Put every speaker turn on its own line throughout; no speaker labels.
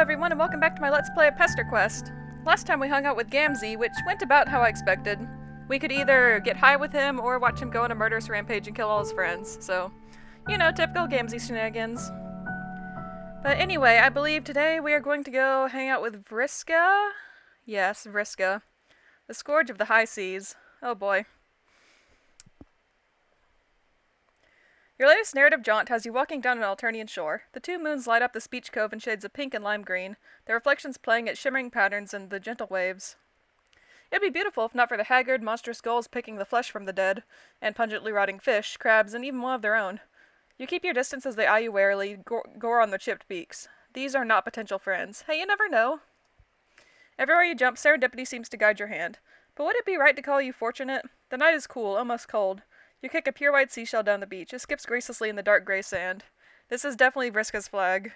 everyone, and welcome back to my Let's Play of Pesterquest. Last time we hung out with Gamzee, which went about how I expected. We could either get high with him or watch him go on a murderous rampage and kill all his friends, so, you know, typical Gamzee shenanigans. But anyway, I believe today we are going to go hang out with Vriska? Yes, Vriska. The Scourge of the High Seas. Oh boy. Your latest narrative jaunt has you walking down an Alternian shore. The two moons light up the beach cove in shades of pink and lime green, their reflections playing at shimmering patterns in the gentle waves. It'd be beautiful if not for the haggard, monstrous gulls picking the flesh from the dead, and pungently rotting fish, crabs, and even one of their own. You keep your distance as they eye you warily, gore on their chipped beaks. These are not potential friends. Hey, you never know. Everywhere you jump, serendipity seems to guide your hand. But would it be right to call you fortunate? The night is cool, almost cold. You kick a pure white seashell down the beach. It skips gracefully in the dark gray sand. This is definitely Vriska's flag.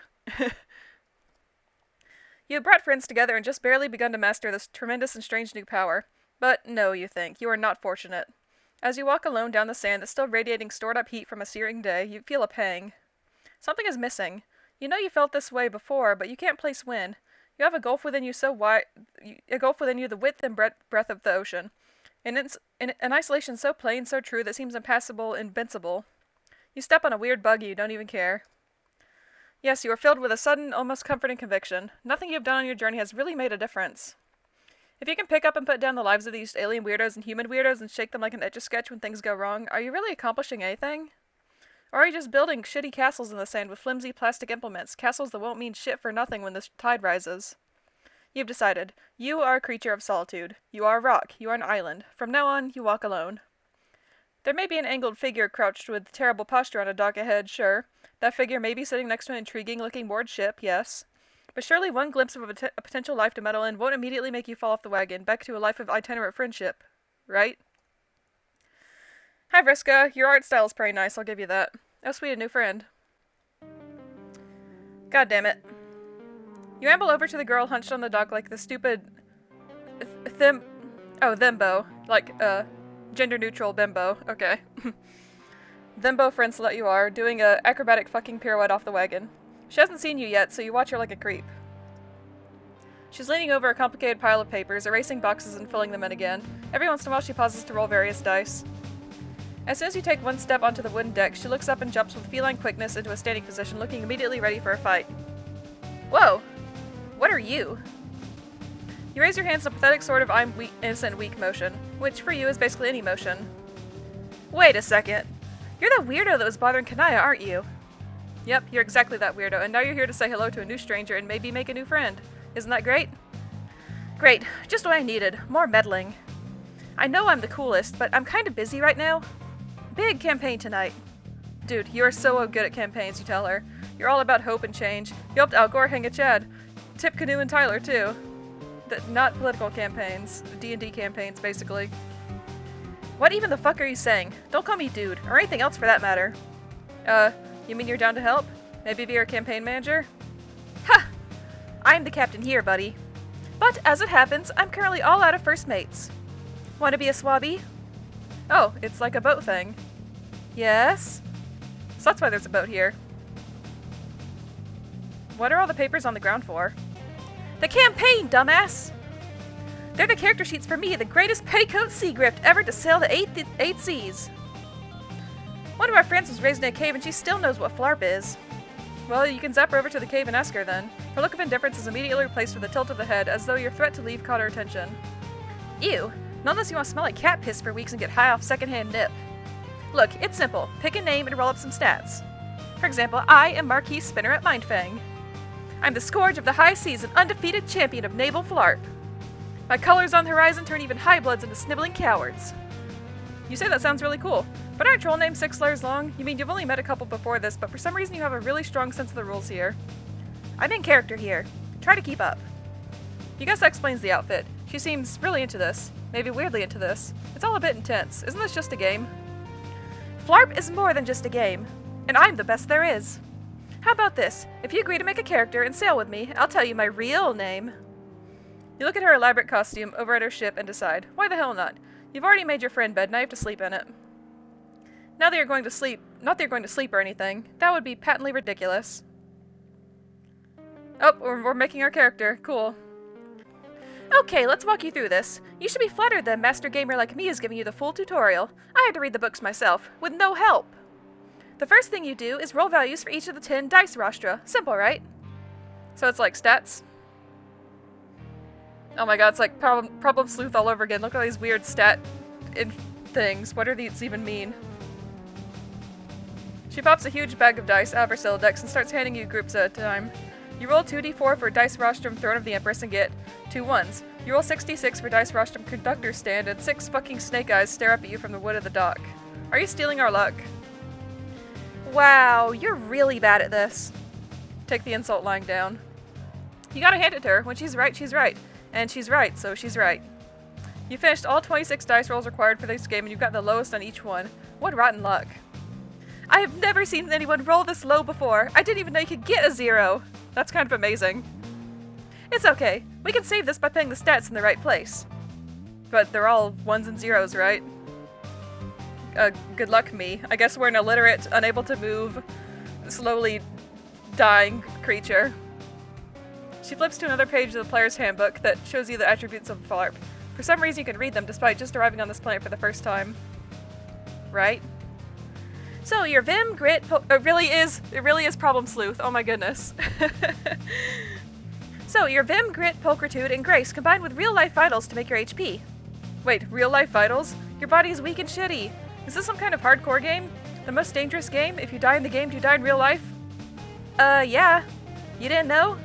You have brought friends together and just barely begun to master this tremendous and strange new power. But no, you think. You are not fortunate. As you walk alone down the sand that's still radiating stored-up heat from a searing day, you feel a pang. Something is missing. You know you felt this way before, but you can't place when. You have a gulf within you so wide, a gulf within you the width and breadth of the ocean. And it's an isolation so plain, so true, that seems impassable, invincible. You step on a weird bug and you don't even care. Yes, you are filled with a sudden, almost comforting conviction. Nothing you have done on your journey has really made a difference. If you can pick up and put down the lives of these alien weirdos and human weirdos and shake them like an Etch-a-Sketch when things go wrong, are you really accomplishing anything? Or are you just building shitty castles in the sand with flimsy plastic implements, castles that won't mean shit for nothing when the tide rises? You've decided. You are a creature of solitude. You are a rock. You are an island. From now on, you walk alone. There may be an angled figure crouched with terrible posture on a dock ahead, sure. That figure may be sitting next to an intriguing-looking moored ship, yes. But surely one glimpse of a potential life to meddle in won't immediately make you fall off the wagon, back to a life of itinerant friendship. Right? Hi, Vriska. Your art style is pretty nice, I'll give you that. Oh, sweet, a new friend. God damn it. You amble over to the girl hunched on the dock like the stupid... thimbo. Like, gender-neutral bimbo. Okay. Thimbo friends that you are, doing a acrobatic fucking pirouette off the wagon. She hasn't seen you yet, so you watch her like a creep. She's leaning over a complicated pile of papers, erasing boxes and filling them in again. Every once in a while she pauses to roll various dice. As soon as you take one step onto the wooden deck, she looks up and jumps with feline quickness into a standing position, looking immediately ready for a fight. Whoa! What are you? You raise your hands in a pathetic sort of I'm weak, innocent, weak motion, which for you is basically any motion. Wait a second. You're the weirdo that was bothering Kanaya, aren't you? Yep, you're exactly that weirdo, and now you're here to say hello to a new stranger and maybe make a new friend. Isn't that great? Great. Just what I needed. More meddling. I know I'm the coolest, but I'm kind of busy right now. Big campaign tonight. Dude, you are so good at campaigns, you tell her. You're all about hope and change. You helped Al Gore hang a Chad. Tip Canoe and Tyler, too. Not political campaigns. D&D campaigns, basically. What even the fuck are you saying? Don't call me dude, or anything else for that matter. You mean you're down to help? Maybe be our campaign manager? Ha! I'm the captain here, buddy. But, as it happens, I'm currently all out of first mates. Wanna be a swabby? Oh, it's like a boat thing. Yes? So that's why there's a boat here. What are all the papers on the ground for? The campaign, dumbass! They're the character sheets for me, the greatest petticoat sea grift ever to sail the eight seas. One of our friends was raised in a cave and she still knows what FLARP is. Well, you can zap her over to the cave and ask her then. Her look of indifference is immediately replaced with a tilt of the head, as though your threat to leave caught her attention. Ew. Not unless you want to smell like cat piss for weeks and get high off secondhand nip. Look, it's simple. Pick a name and roll up some stats. For example, I am Marquis Spinner at Mindfang. I'm the Scourge of the High Seas and undefeated champion of naval FLARP. My colors on the horizon turn even high-bloods into sniveling cowards. You say that sounds really cool, but aren't troll names 6 letters long? You mean you've only met a couple before this, but for some reason you have a really strong sense of the rules here. I'm in character here. Try to keep up. You guess that explains the outfit. She seems really into this. Maybe weirdly into this. It's all a bit intense. Isn't this just a game? FLARP is more than just a game. And I'm the best there is. How about this? If you agree to make a character and sail with me, I'll tell you my real name. You look at her elaborate costume over at her ship and decide, why the hell not? You've already made your friend bed, now you have to sleep in it. Now that you're going to sleep, not that you're going to sleep or anything, that would be patently ridiculous. Oh, we're making our character. Cool. Okay, let's walk you through this. You should be flattered that a master gamer like me is giving you the full tutorial. I had to read the books myself, with no help. The first thing you do is roll values for each of the 10 dice rostra. Simple, right? So it's like stats? Oh my god, it's like problem sleuth all over again. Look at all these weird stat things. What do these even mean? She pops a huge bag of dice out of her Celodex and starts handing you groups at a time. You roll 2d4 for Dice Rostrum Throne of the Empress and get 2 1s. You roll 66 for Dice Rostrum Conductor Stand and 6 fucking snake eyes stare up at you from the wood of the dock. Are you stealing our luck? Wow, you're really bad at this. Take the insult lying down. You gotta hand it to her. When she's right, she's right. And she's right, so she's right. You finished all 26 dice rolls required for this game and you've got the lowest on each one. What rotten luck. I have never seen anyone roll this low before. I didn't even know you could get a 0. That's kind of amazing. It's okay. We can save this by putting the stats in the right place. But they're all 1s and 0s, right? Good luck, me. I guess we're an illiterate, unable to move, slowly dying creature. She flips to another page of the player's handbook that shows you the attributes of FLARP. For some reason you can read them despite just arriving on this planet for the first time. Right? So your Vim, Grit, it really is Problem Sleuth, oh my goodness. So your Vim, Grit, Pulchritude, and Grace combined with real-life vitals to make your HP. Wait, real-life vitals? Your body is weak and shitty. Is this some kind of hardcore game? The most dangerous game? If you die in the game, do you die in real life? Yeah. You didn't know?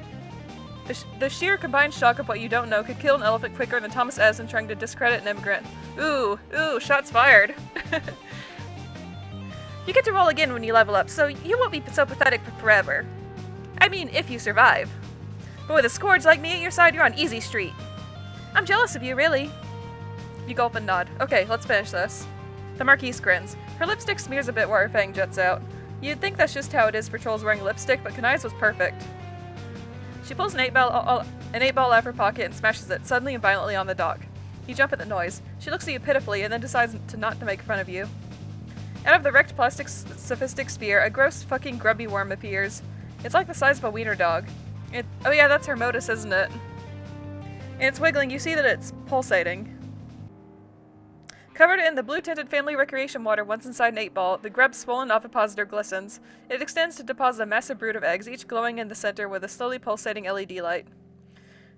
The sheer combined shock of what you don't know could kill an elephant quicker than Thomas Edison trying to discredit an immigrant. Ooh, shots fired. You get to roll again when you level up, so you won't be so pathetic for forever. I mean, if you survive. But with a scourge like me at your side, you're on easy street. I'm jealous of you, really. You gulp and nod. Okay, let's finish this. The Marquise grins. Her lipstick smears a bit where her fang juts out. You'd think that's just how it is for trolls wearing lipstick, but Kanai's was perfect. She pulls an 8-ball out of her pocket and smashes it, suddenly and violently on the dock. You jump at the noise. She looks at you pitifully and then decides not to make fun of you. Out of the wrecked plastic sophistic sphere, a gross fucking grubby worm appears. It's like the size of a wiener dog. Oh yeah, that's her modus, isn't it? And it's wiggling. You see that it's pulsating. Covered in the blue-tinted family recreation water once inside an 8-ball, the grub's swollen ovipositor glistens. It extends to deposit a massive brood of eggs, each glowing in the center with a slowly pulsating LED light.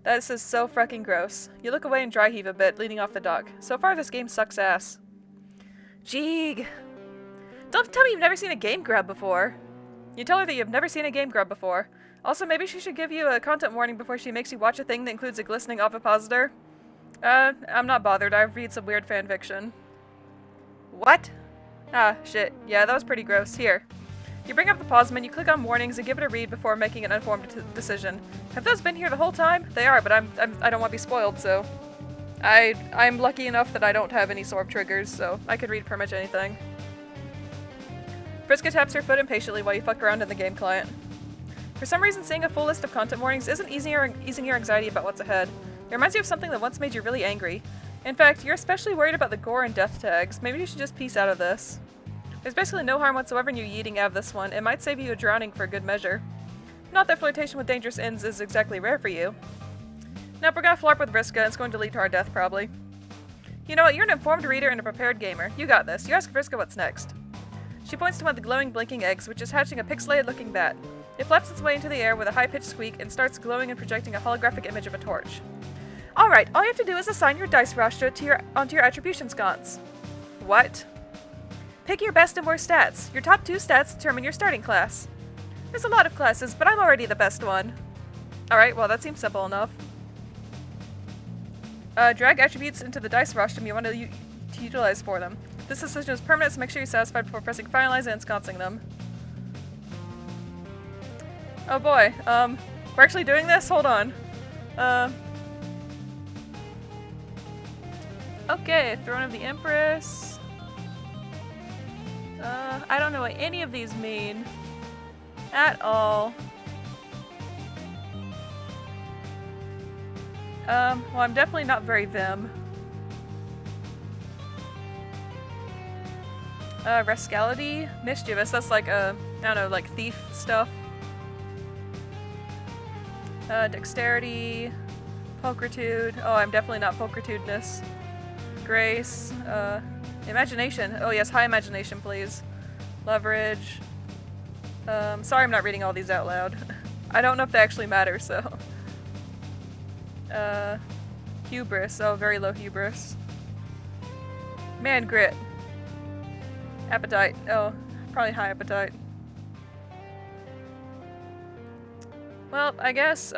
This is so fucking gross. You look away and dry heave a bit, leaning off the dock. So far, this game sucks ass. Jeeg. Don't tell me you've never seen a game grub before. You tell her that you've never seen a game grub before. Also, maybe she should give you a content warning before she makes you watch a thing that includes a glistening ovipositor. I'm not bothered. I read some weird fanfiction. What? Ah, shit. Yeah, that was pretty gross. Here. You bring up the pause menu, click on warnings, and give it a read before making an informed decision. Have those been here the whole time? They are, but I don't want to be spoiled, so... I'm lucky enough that I don't have any sort of triggers, so I could read pretty much anything. Vriska taps her foot impatiently while you fuck around in the game client. For some reason, seeing a full list of content warnings isn't easing your anxiety about what's ahead. It reminds you of something that once made you really angry. In fact, you're especially worried about the gore and death tags. Maybe you should just peace out of this. There's basically no harm whatsoever in you yeeting out of this one. It might save you a drowning for a good measure. Not that flirtation with dangerous ends is exactly rare for you. Nope, we're gonna flarp with Vriska, and it's going to lead to our death, probably. You know what, you're an informed reader and a prepared gamer. You got this. You ask Vriska what's next. She points to one of the glowing, blinking eggs, which is hatching a pixelated-looking bat. It flaps its way into the air with a high-pitched squeak and starts glowing and projecting a holographic image of a torch. Alright, all you have to do is assign your dice rostra onto your attribution sconce. What? Pick your best and worst stats. Your top 2 stats determine your starting class. There's a lot of classes, but I'm already the best one. Alright, well that seems simple enough. Drag attributes into the dice rostrum you want to utilize for them. This decision is permanent, so make sure you're satisfied before pressing finalize and ensconcing them. Oh boy, we're actually doing this? Hold on. Okay, Throne of the Empress. I don't know what any of these mean. At all. Well, I'm definitely not very Vim. Rascality? Mischievous, that's like, I don't know, like thief stuff. Dexterity, pulchritude. Oh, I'm definitely not pulchritudinous. Grace, imagination. Oh yes, high imagination, please. Leverage. Sorry I'm not reading all these out loud. I don't know if they actually matter, so. Hubris. Oh, very low hubris. Man, grit. Appetite. Oh, probably high appetite. Well, I guess,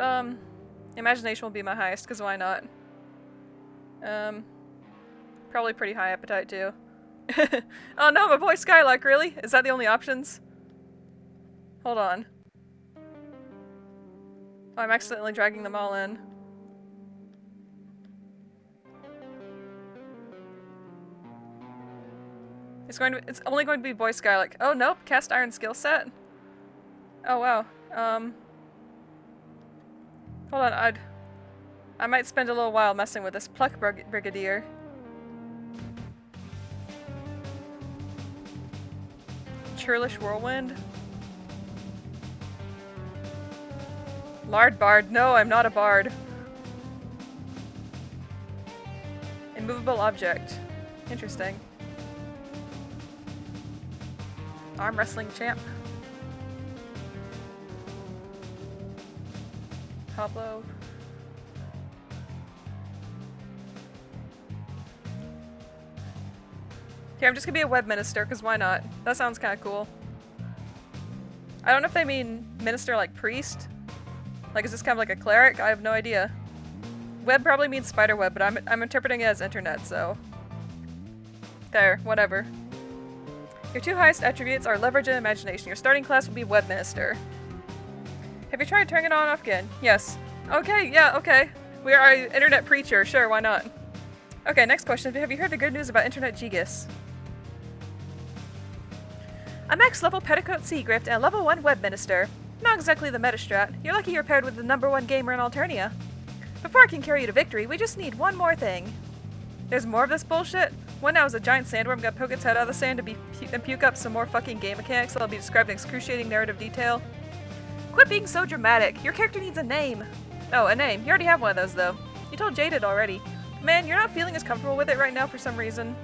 imagination will be my highest, because why not? Probably pretty high appetite, too. Oh no, my boy Skylark, really? Is that the only options? Hold on. Oh, I'm accidentally dragging them all in. It's only going to be boy Skylark. Oh nope, cast iron skill set. Oh wow. Hold on, I might spend a little while messing with this pluck brigadier. Churlish whirlwind. Lard bard. No, I'm not a bard. Immovable object. Interesting. Arm wrestling champ. Pablo. Okay, I'm just gonna be a web minister, because why not? That sounds kind of cool. I don't know if they mean minister like priest. Like, is this kind of like a cleric? I have no idea. Web probably means spider web, but I'm interpreting it as internet, so. There, whatever. Your two highest attributes are leverage and imagination. Your starting class will be web minister. Have you tried turning it on and off again? Yes. Okay, yeah, okay. We are an internet preacher, sure, why not? Okay, next question. Have you heard the good news about internet Gigas? A max level petticoat sea grift and a level 1 web minister. Not exactly the meta strat. You're lucky you're paired with the #1 gamer in Alternia. Before I can carry you to victory, we just need one more thing. There's more of this bullshit? One now is a giant sandworm gonna poke its head out of the sand and puke up some more fucking game mechanics that'll be described in excruciating narrative detail. Quit being so dramatic. Your character needs a name. Oh, a name. You already have one of those, though. You told Jaded already. Man, you're not feeling as comfortable with it right now for some reason.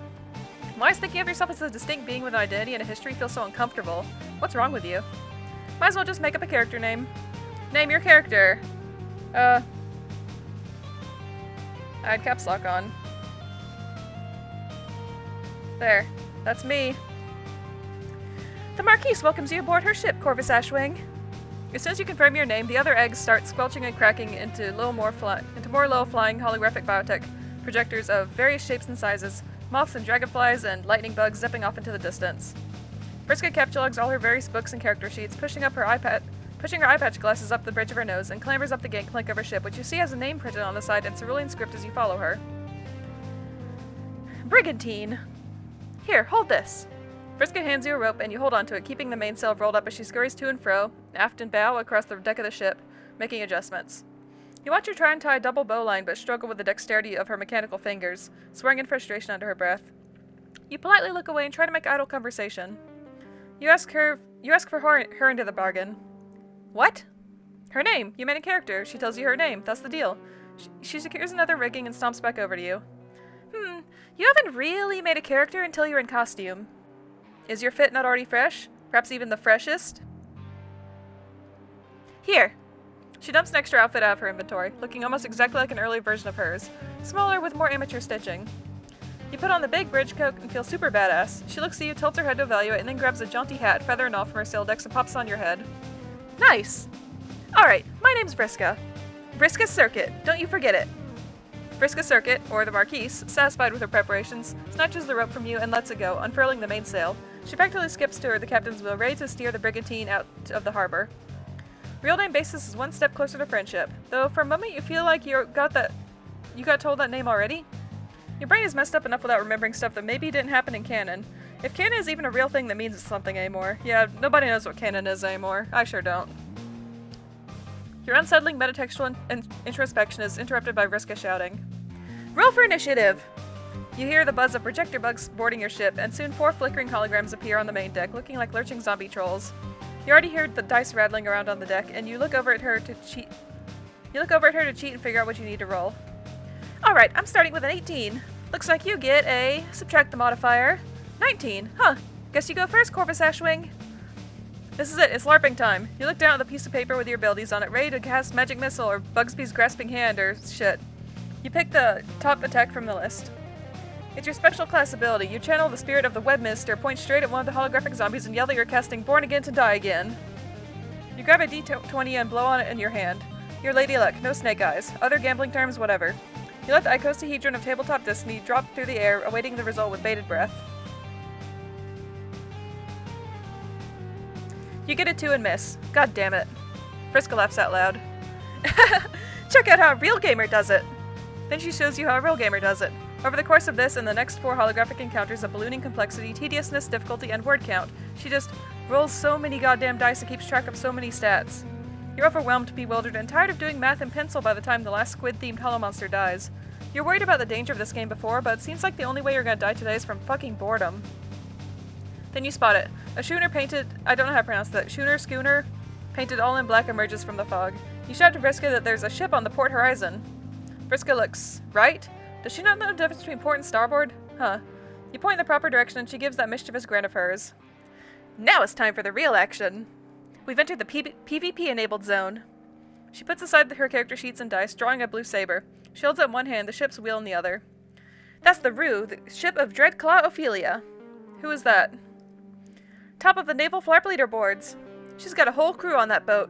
Why is thinking of yourself as a distinct being with an identity and a history feel so uncomfortable? What's wrong with you? Might as well just make up a character name. Name your character. I had caps lock on. There. That's me. The Marquise welcomes you aboard her ship, Corvus Ashwing. As soon as you confirm your name, the other eggs start squelching and cracking into more low-flying holographic biotech projectors of various shapes and sizes, moths and dragonflies and lightning bugs zipping off into the distance. Vriska catalogs all her various books and character sheets, pushing her eye patch glasses up the bridge of her nose, and clambers up the gangplank of her ship, which you see has a name printed on the side in cerulean script as you follow her. Brigantine. Here, hold this. Vriska hands you a rope, and you hold onto it, keeping the mainsail rolled up as she scurries to and fro, aft and bow, across the deck of the ship, making adjustments. You watch her try and tie a double bowline, but struggle with the dexterity of her mechanical fingers, swearing in frustration under her breath. You politely look away and try to make idle conversation. You ask for her into the bargain. What? Her name. You made a character. She tells you her name. That's the deal. She secures another rigging and stomps back over to you. You haven't really made a character until you're in costume. Is your fit not already fresh? Perhaps even the freshest? Here. She dumps an extra outfit out of her inventory, looking almost exactly like an early version of hers, smaller with more amateur stitching. You put on the big bridge coat and feel super badass. She looks at you, tilts her head to evaluate, and then grabs a jaunty hat, feather and all from her sail decks and pops on your head. Nice! Alright, my name's Vriska. Vriska Serket, don't you forget it. Vriska Serket, or the Marquise, satisfied with her preparations, snatches the rope from you and lets it go, unfurling the mainsail. She practically skips to the captain's wheel, ready to steer the brigantine out of the harbor. Real name basis is one step closer to friendship, though for a moment you feel like you got told that name already. Your brain is messed up enough without remembering stuff that maybe didn't happen in canon. If canon is even a real thing that means it's something anymore. Yeah, nobody knows what canon is anymore. I sure don't. Your unsettling metatextual introspection is interrupted by Vriska shouting. Roll for initiative! You hear the buzz of projector bugs boarding your ship, and soon 4 flickering holograms appear on the main deck, looking like lurching zombie trolls. You already heard the dice rattling around on the deck, and you look over at her to You look over at her to cheat and figure out what you need to roll. Alright, I'm starting with an 18. Looks like you get a... subtract the modifier. 19. Huh. Guess you go first, Corvus Ashwing. This is it. It's LARPing time. You look down at the piece of paper with your abilities on it, ready to cast Magic Missile or Bugsby's Grasping Hand or shit. You pick the top attack from the list. It's your special class ability. You channel the spirit of the Webmister, point straight at one of the holographic zombies, and yell that you're casting Born Again to Die Again. You grab a D20 and blow on it in your hand. You're Lady Luck, no snake eyes. Other gambling terms, whatever. You let the icosahedron of Tabletop Destiny drop through the air, awaiting the result with bated breath. You get a 2 and miss. God damn it. Vriska laughs out loud. Check out how a real gamer does it! Then she shows you how a real gamer does it. Over the course of this and the next 4 holographic encounters of ballooning complexity, tediousness, difficulty, and word count, she just rolls so many goddamn dice and keeps track of so many stats. You're overwhelmed, bewildered, and tired of doing math in pencil by the time the last squid-themed hollow monster dies. You're worried about the danger of this game before, but it seems like the only way you're gonna die today is from fucking boredom. Then you spot it. A schooner painted... I don't know how to pronounce that. Schooner, painted all in black, emerges from the fog. You shout to Vriska that there's a ship on the port horizon. Vriska looks... right? Does she not know the difference between port and starboard? Huh. You point in the proper direction and she gives that mischievous grin of hers. Now it's time for the real action. We've entered the PvP-enabled zone. She puts aside her character sheets and dice, drawing a blue saber. She holds up in one hand, the ship's wheel in the other. That's the Rue, the ship of Dreadclaw Ophelia. Who is that? Top of the naval FLARP leaderboards. She's got a whole crew on that boat.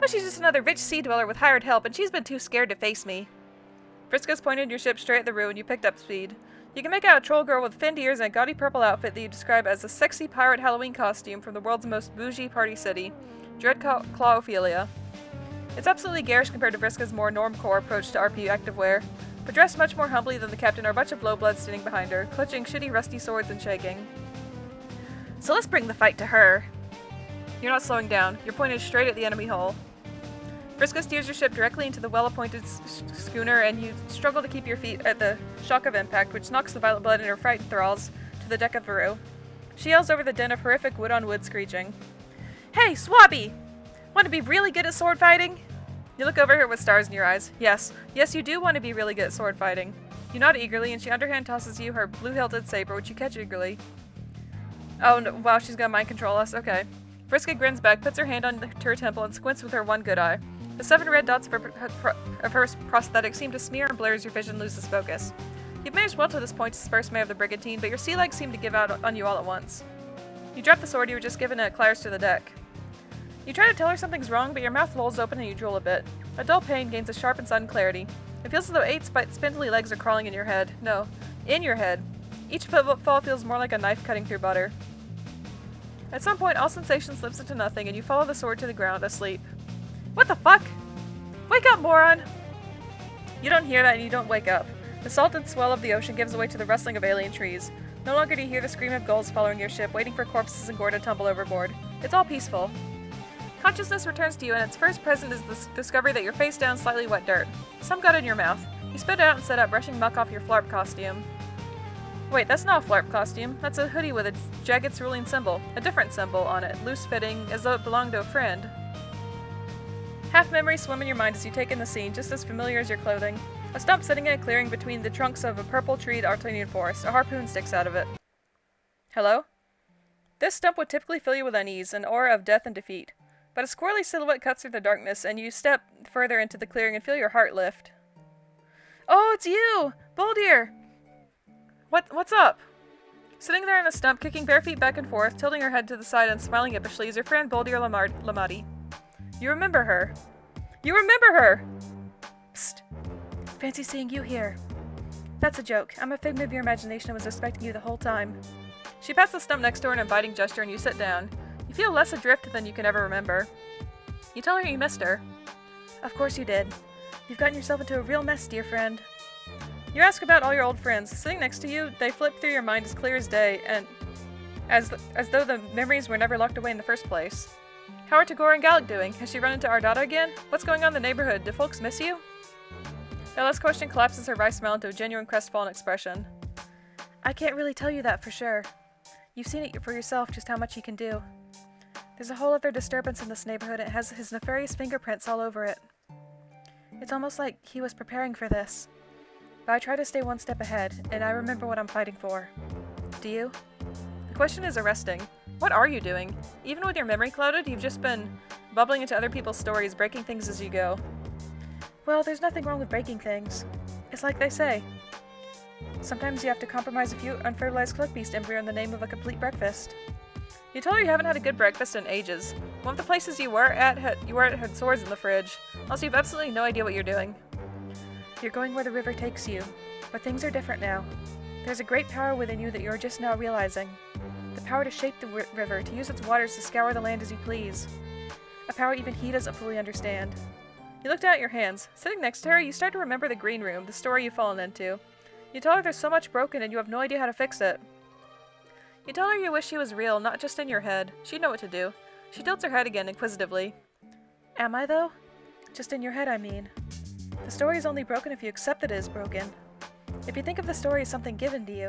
But she's just another rich sea dweller with hired help, and she's been too scared to face me. Vriska's pointed your ship straight at the Rue, and you picked up speed. You can make out a troll girl with finned ears and a gaudy purple outfit that you describe as a sexy pirate Halloween costume from the world's most bougie party city, Dreadclaw Ophelia. It's absolutely garish compared to Vriska's more normcore approach to RP activewear, but dressed much more humbly than the captain are a bunch of lowbloods standing behind her, clutching shitty rusty swords and shaking. So let's bring the fight to her. You're not slowing down. You're pointed straight at the enemy hull. Vriska steers your ship directly into the well-appointed schooner, and you struggle to keep your feet at the shock of impact, which knocks the violet blood in her frightened thralls to the deck of the Rue. She yells over the din of horrific wood-on-wood screeching. Hey, Swabby! Want to be really good at sword fighting? You look over her with stars in your eyes. Yes, you do want to be really good at sword fighting. You nod eagerly, and she underhand tosses you her blue-hilted saber, which you catch eagerly. Oh, no, wow, she's gonna mind control us. Okay. Vriska grins back, puts her hand on her temple, and squints with her one good eye. The 7 red dots of her prosthetic seem to smear and blur as your vision loses focus. You've managed well to this point as first mate of the brigantine, but your sea legs seem to give out on you all at once. You drop the sword you were just given and it clatters to the deck. You try to tell her something's wrong, but your mouth lolls open and you drool a bit. A dull pain gains a sharp and sudden clarity. It feels as though 8 spindly legs are crawling in your head. No, in your head. Each footfall feels more like a knife cutting through butter. At some point, all sensation slips into nothing, and you follow the sword to the ground, asleep. What the fuck? Wake up, moron! You don't hear that, and you don't wake up. The salted swell of the ocean gives way to the rustling of alien trees. No longer do you hear the scream of gulls following your ship, waiting for corpses and gore to tumble overboard. It's all peaceful. Consciousness returns to you, and its first present is the discovery that you're face down slightly wet dirt. Some got in your mouth. You spit it out and set up, brushing muck off your FLARP costume. Wait, that's not a FLARP costume. That's a hoodie with a jagged cerulean symbol. A different symbol on it, loose-fitting, as though it belonged to a friend. Half memories swim in your mind as you take in the scene, just as familiar as your clothing. A stump sitting in a clearing between the trunks of a purple-treed Artanian forest. A harpoon sticks out of it. Hello? This stump would typically fill you with unease, an aura of death and defeat. But a squirrely silhouette cuts through the darkness, and you step further into the clearing and feel your heart lift. Oh, it's you! Boldir! What's up? Sitting there on the stump, kicking bare feet back and forth, tilting her head to the side and smiling impishly is your friend Boldir Lamati. You remember her. You remember her! Psst. Fancy seeing you here. That's a joke. I'm a figment of your imagination and was expecting you the whole time. She pats the stump next to her in an inviting gesture and you sit down. You feel less adrift than you can ever remember. You tell her you missed her. Of course you did. You've gotten yourself into a real mess, dear friend. You ask about all your old friends. Sitting next to you, they flip through your mind as clear as day, and as though the memories were never locked away in the first place. How are Tagore and Gallic doing? Has she run into Ardata again? What's going on in the neighborhood? Do folks miss you? That last question collapses her wry smile into a genuine crestfallen expression. I can't really tell you that for sure. You've seen it for yourself just how much he can do. There's a whole other disturbance in this neighborhood and it has his nefarious fingerprints all over it. It's almost like he was preparing for this. But I try to stay one step ahead, and I remember what I'm fighting for. Do you? The question is arresting. What are you doing? Even with your memory clouded, you've just been bubbling into other people's stories, breaking things as you go. Well, there's nothing wrong with breaking things. It's like they say. Sometimes you have to compromise a few unfertilized clickbeast embryo in the name of a complete breakfast. You told her you haven't had a good breakfast in ages. One of the places you were at had swords in the fridge. Also, you have absolutely no idea what you're doing. You're going where the river takes you. But things are different now. There's a great power within you that you're just now realizing. The power to shape the river, to use its waters to scour the land as you please. A power even he doesn't fully understand. You look down at your hands. Sitting next to her, you start to remember the green room, the story you've fallen into. You tell her there's so much broken and you have no idea how to fix it. You tell her you wish she was real, not just in your head. She'd know what to do. She tilts her head again, inquisitively. Am I, though? Just in your head, I mean. The story is only broken if you accept that it is broken. If you think of the story as something given to you.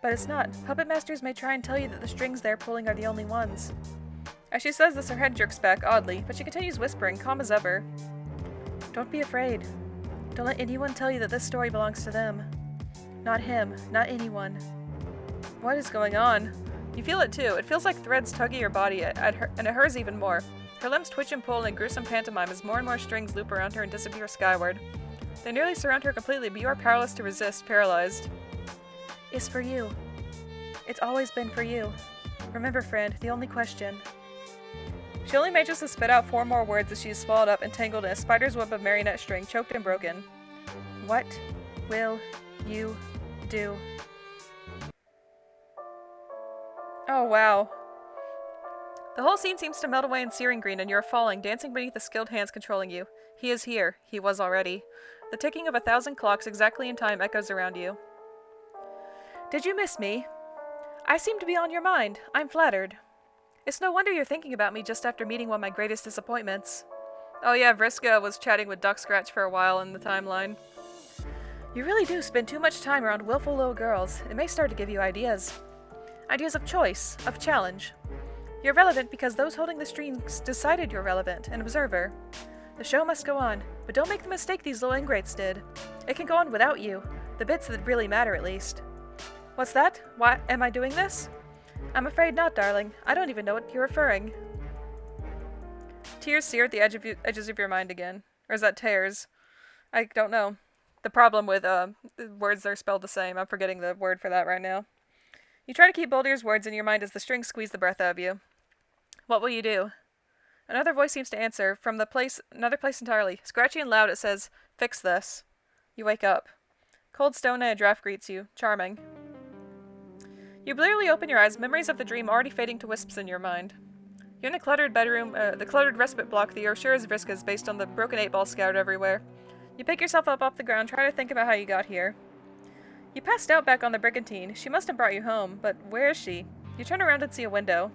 But it's not. Puppet masters may try and tell you that the strings they're pulling are the only ones. As she says this, her head jerks back, oddly, but she continues whispering, calm as ever. Don't be afraid. Don't let anyone tell you that this story belongs to them. Not him, not anyone. What is going on? You feel it too. It feels like threads tug at your body, at her, and it hurts even more. Her limbs twitch and pull in a gruesome pantomime as more and more strings loop around her and disappear skyward. They nearly surround her completely, but you are powerless to resist, paralyzed. It's for you. It's always been for you. Remember, friend, the only question. She only manages to spit out 4 more words as she is swallowed up and tangled in a spider's web of marionette string, choked and broken. What will you do? Oh, wow. The whole scene seems to melt away in searing green, and you are falling, dancing beneath the skilled hands controlling you. He is here. He was already. The ticking of 1,000 clocks exactly in time echoes around you. Did you miss me? I seem to be on your mind. I'm flattered. It's no wonder you're thinking about me just after meeting one of my greatest disappointments. Oh yeah, Vriska was chatting with Duck Scratch for a while in the timeline. You really do spend too much time around willful little girls. It may start to give you ideas. Ideas of choice, of challenge. You're relevant because those holding the strings decided you're relevant, an observer. The show must go on, but don't make the mistake these little ingrates did. It can go on without you. The bits that really matter, at least. What's that? Why am I doing this? I'm afraid not, darling. I don't even know what you're referring. Tears sear at the edges of your mind again. Or is that tears? I don't know. The problem with words that are spelled the same. I'm forgetting the word for that right now. You try to keep both your words in your mind as the strings squeeze the breath out of you. What will you do? Another voice seems to answer, from another place entirely. Scratchy and loud it says, "Fix this." You wake up. Cold stone and a draft greets you. Charming. You blearily open your eyes, memories of the dream already fading to wisps in your mind. You're in a cluttered bedroom, the cluttered respite block that you're sure is Vriska's based on the broken 8-ball scattered everywhere. You pick yourself up off the ground, try to think about how you got here. You passed out back on the brigantine. She must have brought you home, but where is she? You turn around and see a window.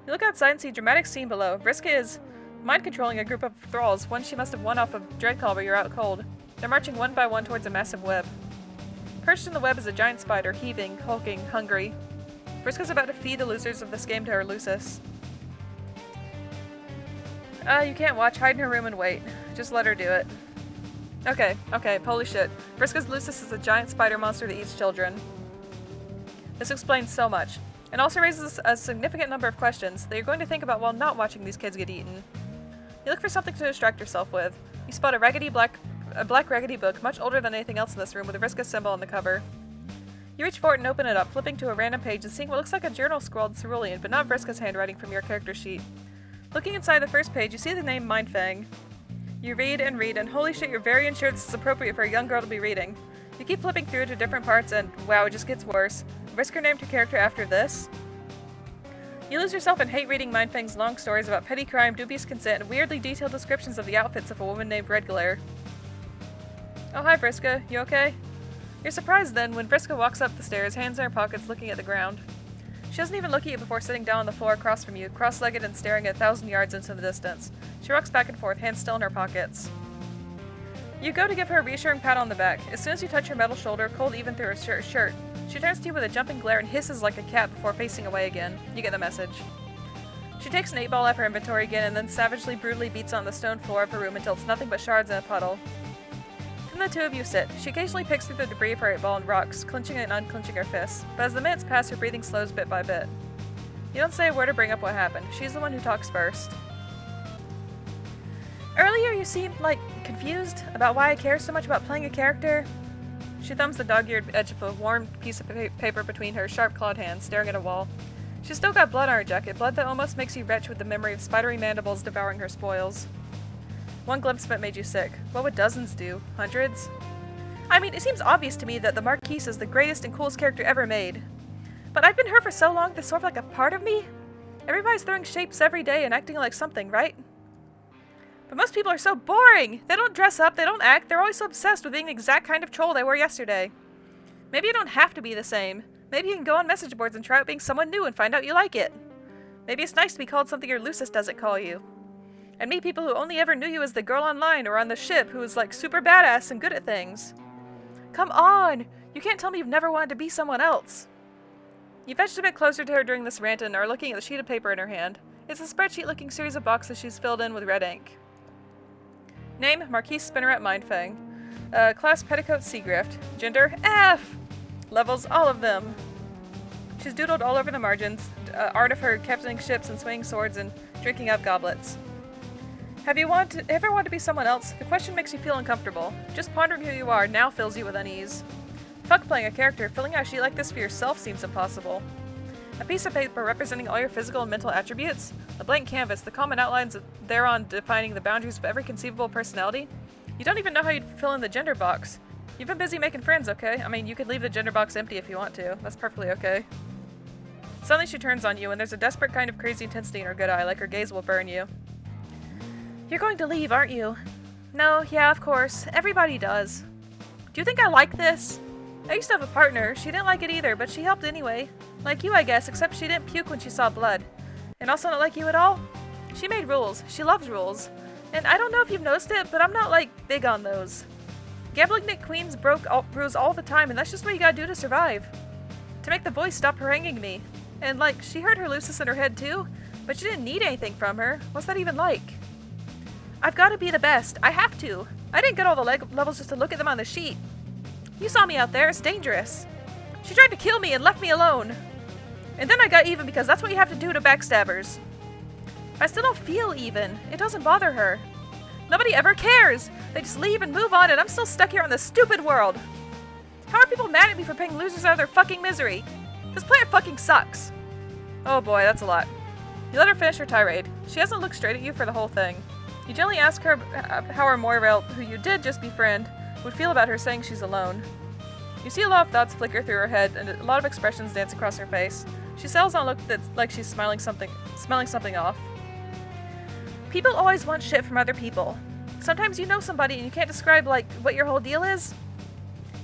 You look outside and see a dramatic scene below. Vriska is mind-controlling a group of thralls, one she must have won off of Dreadcall where you're out cold. They're marching one by one towards a massive web. Perched in the web is a giant spider, heaving, hulking, hungry. Vriska's about to feed the losers of this game to her Lucis. You can't watch. Hide in her room and wait. Just let her do it. Okay, holy shit. Vriska's Lucis is a giant spider monster that eats children. This explains so much. It also raises a significant number of questions that you're going to think about while not watching these kids get eaten. You look for something to distract yourself with. You spot a black raggedy book, much older than anything else in this room, with a Vriska symbol on the cover. You reach for it and open it up, flipping to a random page and seeing what looks like a journal scrawled in cerulean, but not Vriska's handwriting from your character sheet. Looking inside the first page, you see the name Mindfang. You read, and holy shit, you're very unsure this is appropriate for a young girl to be reading. You keep flipping through to different parts and, wow, it just gets worse. Vriska named her character after this? You lose yourself and hate reading Mindfang's long stories about petty crime, dubious consent, and weirdly detailed descriptions of the outfits of a woman named Red Glare. Oh, hi, Vriska. You okay? You're surprised then when Vriska walks up the stairs, hands in her pockets, looking at the ground. She doesn't even look at you before sitting down on the floor across from you, cross-legged and staring 1,000 yards into the distance. She rocks back and forth, hands still in her pockets. You go to give her a reassuring pat on the back. As soon as you touch her metal shoulder, cold even through her shirt, she turns to you with a jumping glare and hisses like a cat before facing away again. You get the message. She takes an 8-ball out of her inventory again and then savagely, brutally beats on the stone floor of her room until it's nothing but shards in a puddle. Then the two of you sit. She occasionally picks through the debris of her 8-ball and rocks, clenching and unclenching her fists, but as the minutes pass, her breathing slows bit by bit. You don't say a word or bring up what happened. She's the one who talks first. Earlier you seemed, confused about why I care so much about playing a character. She thumbs the dog-eared edge of a warm piece of paper between her sharp-clawed hands, staring at a wall. She's still got blood on her jacket, blood that almost makes you retch with the memory of spidery mandibles devouring her spoils. One glimpse of it made you sick. What would dozens do? Hundreds? I mean, it seems obvious to me that the Marquise is the greatest and coolest character ever made. But I've been her for so long, that's sort of like a part of me. Everybody's throwing shapes every day and acting like something, right? But most people are so boring! They don't dress up, they don't act, they're always so obsessed with being the exact kind of troll they were yesterday. Maybe you don't have to be the same. Maybe you can go on message boards and try out being someone new and find out you like it. Maybe it's nice to be called something your Lucis doesn't call you. And meet people who only ever knew you as the girl online or on the ship who was super badass and good at things. Come on! You can't tell me you've never wanted to be someone else. You've edged a bit closer to her during this rant and are looking at the sheet of paper in her hand. It's a spreadsheet-looking series of boxes she's filled in with red ink. Name, Marquise Spinneret Mindfang. Class Petticoat Seagrift. Gender, F! Levels, all of them. She's doodled all over the margins, art of her captaining ships and swinging swords and drinking out goblets. Have you ever wanted to be someone else? The question makes you feel uncomfortable. Just pondering who you are now fills you with unease. Fuck playing a character, filling out a sheet like this for yourself seems impossible. A piece of paper representing all your physical and mental attributes? A blank canvas, the common outlines thereon defining the boundaries of every conceivable personality? You don't even know how you'd fill in the gender box. You've been busy making friends, okay? I mean, you could leave the gender box empty if you want to. That's perfectly okay. Suddenly she turns on you, and there's a desperate kind of crazy intensity in her good eye, like her gaze will burn you. You're going to leave, aren't you? No, yeah, of course. Everybody does. Do you think I like this? I used to have a partner. She didn't like it either, but she helped anyway. Like you, I guess, except she didn't puke when she saw blood. And also not like you at all? She made rules. She loves rules. And I don't know if you've noticed it, but I'm not, big on those. Gambling Nick Queens brews all the time, and that's just what you gotta do to survive. To make the voice stop haranguing me. And, she heard her Lucis in her head too, but she didn't need anything from her. What's that even like? I've gotta be the best. I have to. I didn't get all the levels just to look at them on the sheet. You saw me out there. It's dangerous. She tried to kill me and left me alone. And then I got even because that's what you have to do to backstabbers. I still don't feel even. It doesn't bother her. Nobody ever cares. They just leave and move on and I'm still stuck here on this stupid world. How are people mad at me for picking losers out of their fucking misery? This planet fucking sucks. Oh boy, that's a lot. You let her finish her tirade. She hasn't looked straight at you for the whole thing. You gently ask her how her Moirel, who you did just befriend, would feel about her saying she's alone. You see a lot of thoughts flicker through her head and a lot of expressions dance across her face. She settles on a look that's like she's smelling something off. People always want shit from other people. Sometimes you know somebody and you can't describe, what your whole deal is.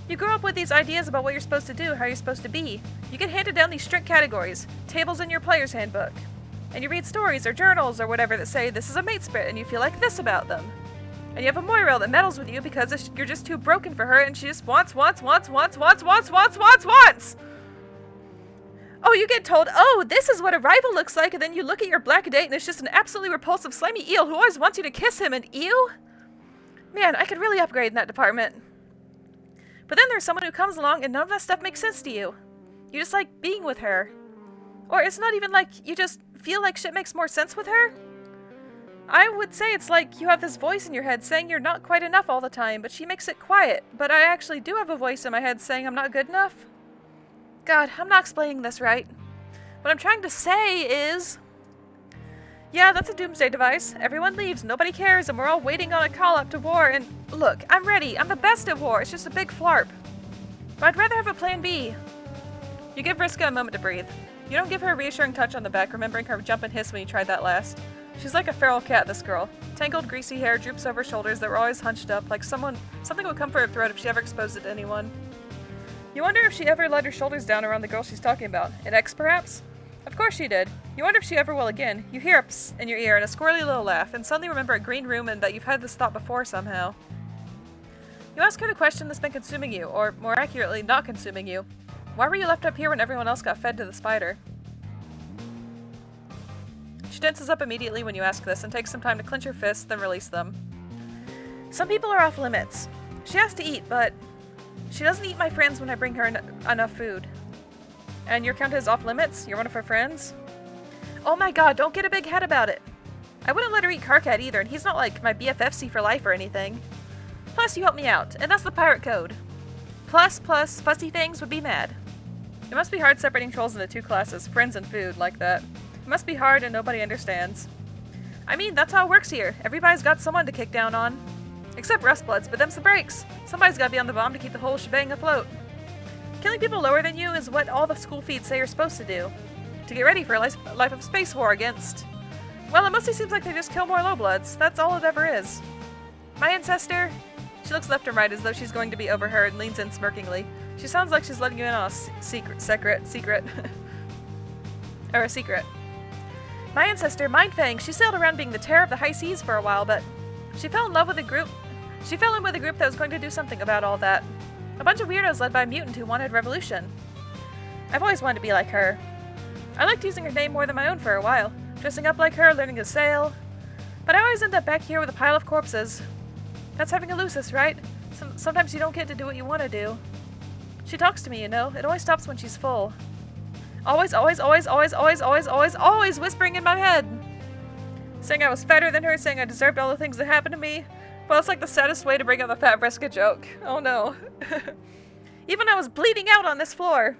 You grow up with these ideas about what you're supposed to do, how you're supposed to be. You get handed down these strict categories, tables in your player's handbook. And you read stories or journals or whatever that say this is a mate spirit and you feel like this about them. And you have a Moirel that meddles with you because you're just too broken for her and she just wants. Oh, you get told, oh, this is what a rival looks like, and then you look at your black date and it's just an absolutely repulsive slimy eel who always wants you to kiss him, and ew? Man, I could really upgrade in that department. But then there's someone who comes along and none of that stuff makes sense to you. You just like being with her. Or it's not even like you just feel like shit makes more sense with her. I would say it's like you have this voice in your head saying you're not quite enough all the time, but she makes it quiet. But I actually do have a voice in my head saying I'm not good enough. God, I'm not explaining this right. What I'm trying to say is... Yeah, that's a doomsday device. Everyone leaves, nobody cares, and we're all waiting on a call up to war, and look, I'm ready. I'm the best at war. It's just a big FLARP. But I'd rather have a plan B. You give Vriska a moment to breathe. You don't give her a reassuring touch on the back, remembering her jump and hiss when you tried that last. She's like a feral cat, this girl. Tangled, greasy hair droops over shoulders that were always hunched up, like something would come for her throat if she ever exposed it to anyone. You wonder if she ever let her shoulders down around the girl she's talking about. An ex, perhaps? Of course she did. You wonder if she ever will again. You hear a psst in your ear and a squirrely little laugh, and suddenly remember a green room and that you've had this thought before somehow. You ask her the question that's been consuming you, or more accurately, not consuming you. Why were you left up here when everyone else got fed to the spider? She She tenses up immediately when you ask this and takes some time to clench her fists, then release them. Some people are off limits. She has to eat, but she doesn't eat my friends when I bring her enough food. And your count is off limits? You're one of her friends? Oh my god, don't get a big head about it. I wouldn't let her eat Karkat either, and he's not like my BFFC for life or anything. Plus, you help me out, and that's the pirate code. Plus, fussy things would be mad. It must be hard separating trolls into two classes, friends and food, like that. It must be hard and nobody understands. I mean, that's how it works here. Everybody's got someone to kick down on. Except Rustbloods, but them's the breaks. Somebody's gotta be on the bomb to keep the whole shebang afloat. Killing people lower than you is what all the school feeds say you're supposed to do. To get ready for a life of space war against... Well, it mostly seems like they just kill more lowbloods. That's all it ever is. My ancestor... She looks left and right as though she's going to be overheard and leans in smirkingly. She sounds like she's letting you in on a secret. Or a secret. My ancestor, Mindfang, she sailed around being the terror of the high seas for a while, but she fell in with a group that was going to do something about all that. A bunch of weirdos led by a mutant who wanted revolution. I've always wanted to be like her. I liked using her name more than my own for a while, dressing up like her, learning to sail. But I always end up back here with a pile of corpses. That's having a lusus, right? Sometimes you don't get to do what you want to do. She talks to me, you know. It always stops when she's full. Always whispering in my head. Saying I was fatter than her, saying I deserved all the things that happened to me. Well, it's like the saddest way to bring up the fat Vriska joke. Oh no. Even I was bleeding out on this floor.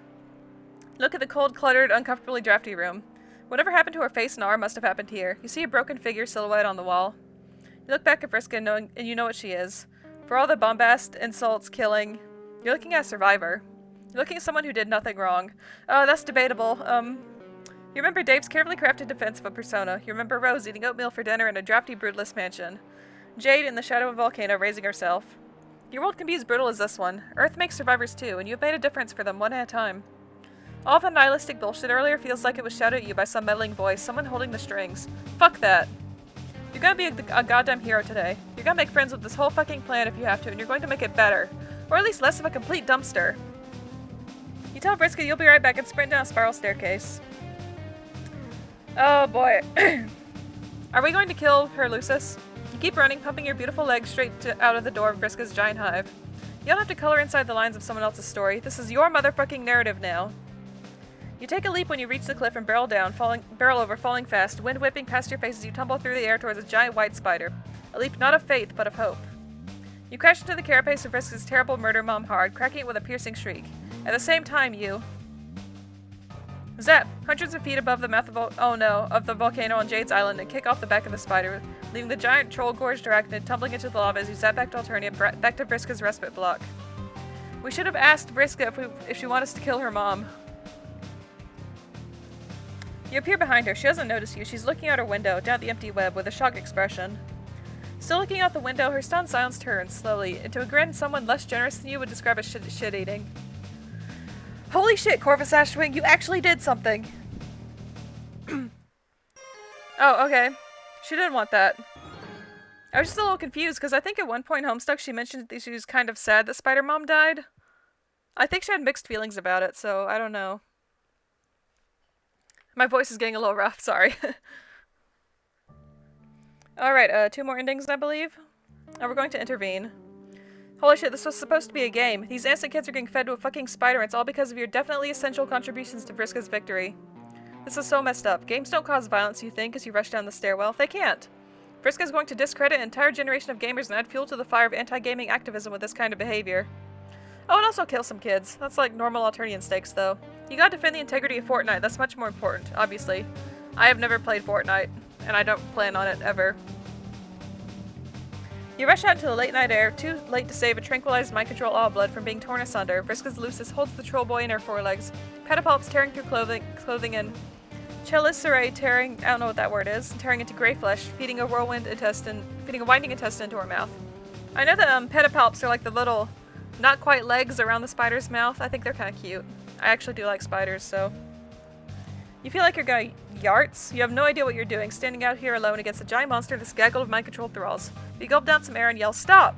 Look at the cold, cluttered, uncomfortably drafty room. Whatever happened to her face and arm must have happened here. You see a broken figure silhouette on the wall. You look back at Vriska and you know what she is. For all the bombast, insults, killing, you're looking at a survivor. You're looking at someone who did nothing wrong. Oh, that's debatable. You remember Dave's carefully crafted defense of a persona. You remember Rose eating oatmeal for dinner in a drafty, broodless mansion. Jade in the shadow of a volcano raising herself. Your world can be as brutal as this one. Earth makes survivors too, and you've made a difference for them one at a time. All the nihilistic bullshit earlier feels like it was shouted at you by some meddling voice, someone holding the strings. Fuck that. You're gonna be a goddamn hero today. You're gonna make friends with this whole fucking plan if you have to, and you're going to make it better. Or at least less of a complete dumpster. You tell Vriska you'll be right back and sprint down a spiral staircase. Oh boy. Are we going to kill her, Lucis? You keep running, pumping your beautiful legs straight out of the door of Vriska's giant hive. You don't have to color inside the lines of someone else's story. This is your motherfucking narrative now. You take a leap when you reach the cliff and barrel over, falling fast, wind whipping past your face as you tumble through the air towards a giant white spider. A leap not of faith, but of hope. You crash into the carapace of Vriska's terrible murder mom hard, cracking it with a piercing shriek. At the same time, you... Zap! Hundreds of feet above the mouth of the volcano on Jade's Island and kick off the back of the spider, leaving the giant troll-gorged arachnid tumbling into the lava as you zap back to Alternia, back to Vriska's respite block. We should have asked Vriska if she wants us to kill her mom. You appear behind her. She doesn't notice you. She's looking out her window, down the empty web, with a shocked expression. Still looking out the window, her stunned silence turns, slowly, into a grin someone less generous than you would describe as shit-eating. Holy shit, Corvus Ashwing, you actually did something! Oh, okay. She didn't want that. I was just a little confused, because I think at one point Homestuck she mentioned that she was kind of sad that Spider-Mom died. I think she had mixed feelings about it, so I don't know. My voice is getting a little rough, sorry. Alright, 2 more endings, I believe. And we're going to intervene. Holy shit, this was supposed to be a game. These innocent kids are getting fed to a fucking spider, and it's all because of your definitely essential contributions to Vriska's victory. This is so messed up. Games don't cause violence, you think, as you rush down the stairwell. They can't. Vriska's going to discredit an entire generation of gamers and add fuel to the fire of anti-gaming activism with this kind of behavior. Oh, and also kill some kids. That's like normal Alternian stakes, though. You gotta defend the integrity of Fortnite. That's much more important, obviously. I have never played Fortnite, and I don't plan on it ever. You rush out into the late night air, too late to save a tranquilized mind control all blood from being torn asunder. Vriska's Lucis holds the troll boy in her forelegs. Pedipalps tearing through clothing and Chelicerae tearing, I don't know what that word is, tearing into gray flesh, feeding a winding intestine into her mouth. I know that pedipalps are like the little, not quite legs around the spider's mouth. I think they're kind of cute. I actually do like spiders, so. You feel like you're gonna yarts? You have no idea what you're doing, standing out here alone against a giant monster that's gaggled of mind-controlled thralls. You gulp down some air and yell, "Stop!"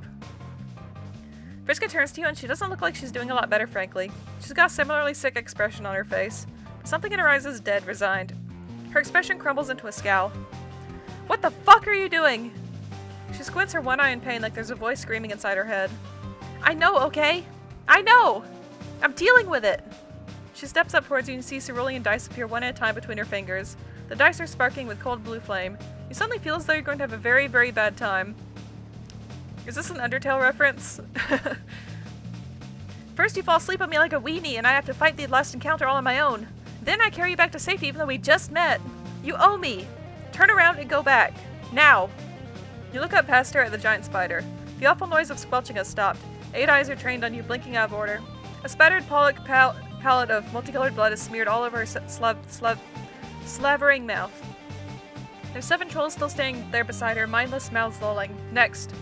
Vriska turns to you and she doesn't look like she's doing a lot better, frankly. She's got a similarly sick expression on her face. Something in her eyes is dead, resigned. Her expression crumbles into a scowl. What the fuck are you doing? She squints her one eye in pain like there's a voice screaming inside her head. I know, okay? I know! I'm dealing with it! She steps up towards you and sees cerulean dice appear one at a time between her fingers. The dice are sparking with cold blue flame. You suddenly feel as though you're going to have a very, very bad time. Is this an Undertale reference? First you fall asleep on me like a weenie and I have to fight the last encounter all on my own. Then I carry you back to safety even though we just met. You owe me! Turn around and go back. Now! You look up past her at the giant spider. The awful noise of squelching has stopped. 8 eyes are trained on you, blinking out of order. A spattered palette of multicolored blood is smeared all over her slavering mouth. There's 7 trolls still standing there beside her, mindless mouths lolling. Next.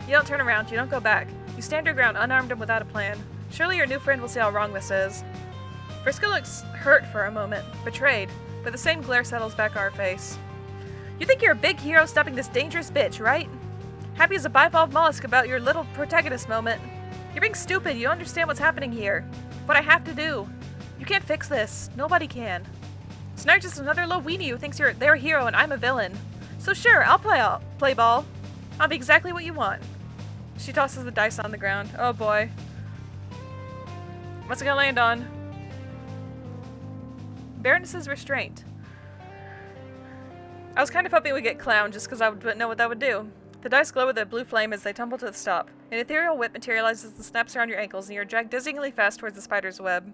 You don't turn around, you don't go back. You stand your ground, unarmed and without a plan. Surely your new friend will see how wrong this is. Vriska looks hurt for a moment, betrayed, but the same glare settles back on her face. You think you're a big hero stopping this dangerous bitch, right? Happy as a bivalve mollusk about your little protagonist moment. You're being stupid, you don't understand what's happening here. What I have to do. You can't fix this. Nobody can. So now you're just another low weenie who thinks they're a hero and I'm a villain. So sure, I'll play ball. I'll be exactly what you want. She tosses the dice on the ground. Oh boy. What's it gonna land on? Baroness's restraint. I was kind of hoping we'd get clown just because I would know what that would do. The dice glow with a blue flame as they tumble to the stop. An ethereal whip materializes and snaps around your ankles, and you're dragged dizzyingly fast towards the spider's web.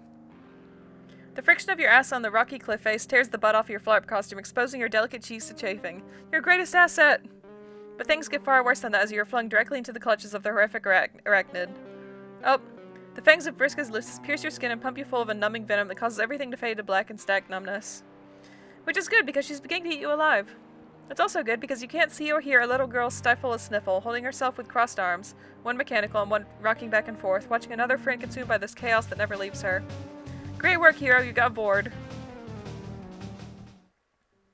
The friction of your ass on the rocky cliff face tears the butt off your FLARP costume, exposing your delicate cheeks to chafing. Your greatest asset! But things get far worse than that as you are flung directly into the clutches of the horrific arachnid. Oh, the fangs of Vriska's lips pierce your skin and pump you full of a numbing venom that causes everything to fade to black and stack numbness. Which is good, because she's beginning to eat you alive. It's also good because you can't see or hear a little girl stifle a sniffle, holding herself with crossed arms, one mechanical and one rocking back and forth, watching another friend consumed by this chaos that never leaves her. Great work, hero, you got bored.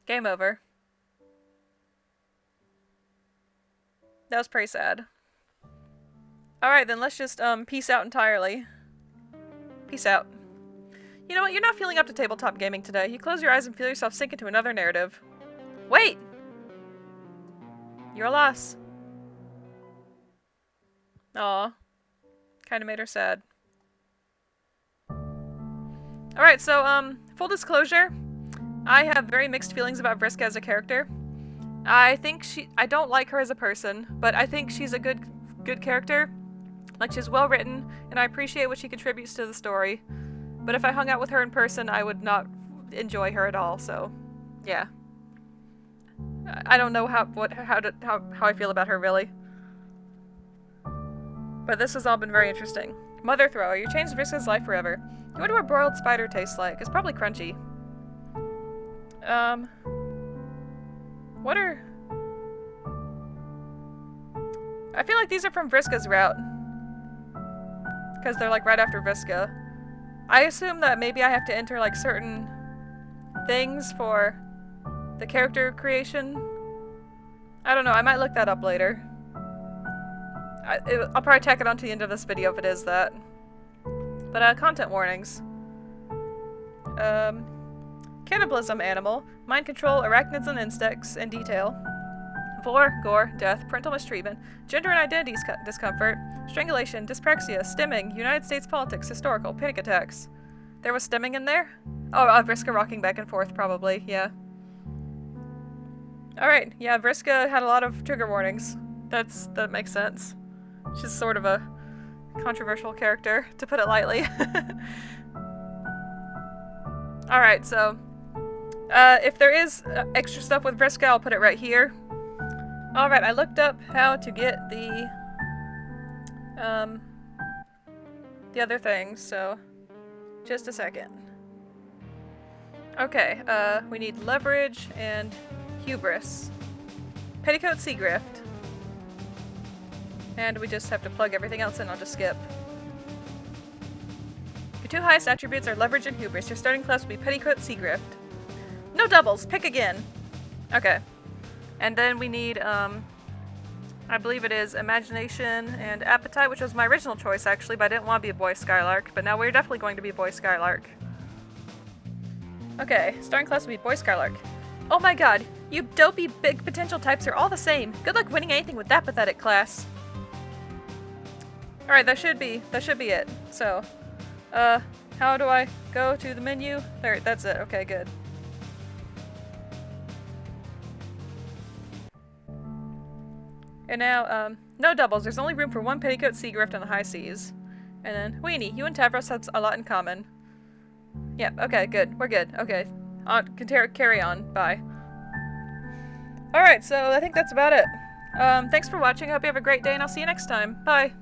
Game over. That was pretty sad. Alright, then let's just, peace out entirely. Peace out. You know what, you're not feeling up to tabletop gaming today. You close your eyes and feel yourself sink into another narrative. Wait! You're a loss. Aw. Kinda made her sad. Alright, so, full disclosure, I have very mixed feelings about Vriska as a character. I don't like her as a person, but I think she's a good character. Like, she's well written, and I appreciate what she contributes to the story. But if I hung out with her in person, I would not enjoy her at all, so, yeah. I don't know how I feel about her, really. But this has all been very interesting. Mother Thrower, you changed Vriska's life forever. You wonder what broiled spider tastes like. It's probably crunchy. What are... I feel like these are from Vriska's route. Because they're, like, right after Vriska. I assume that maybe I have to enter, like, certain things for the character creation. I don't know, I might look that up later. I'll probably tack it on to the end of this video if it is that. But, content warnings. Cannibalism animal. Mind control, arachnids and insects, in detail. Vor, gore, death, parental mistreatment, gender and identity discomfort, strangulation, dyspraxia, stimming, United States politics, historical, panic attacks. There was stimming in there? Oh, Vriska rocking back and forth, probably, yeah. Alright, yeah, Vriska had a lot of trigger warnings. That makes sense. She's sort of a controversial character, to put it lightly. Alright, so... if there is extra stuff with Vriska, I'll put it right here. Alright, I looked up how to get the other things, so... just a second. Okay, we need leverage and hubris. Petticoat Seagrift. And we just have to plug everything else in, I'll just skip. Your two highest attributes are leverage and hubris. Your starting class will be Petticoat Seagrift. No doubles, pick again! Okay. And then we need, I believe it is imagination and appetite, which was my original choice actually, but I didn't want to be a boy Skylark, but now we're definitely going to be boy Skylark. Okay, starting class will be boy Skylark. Oh my god, you dopey big potential types are all the same. Good luck winning anything with that pathetic class. Alright, that should be it. So, how do I go to the menu? There, that's it. Okay, good. And now, no doubles. There's only room for one petticoat sea grift on the high seas. And then, Weenie, you and Tavros have a lot in common. Yep, okay, good. We're good. Okay. Carry on. Bye. Alright, so I think that's about it. Thanks for watching. I hope you have a great day, and I'll see you next time. Bye.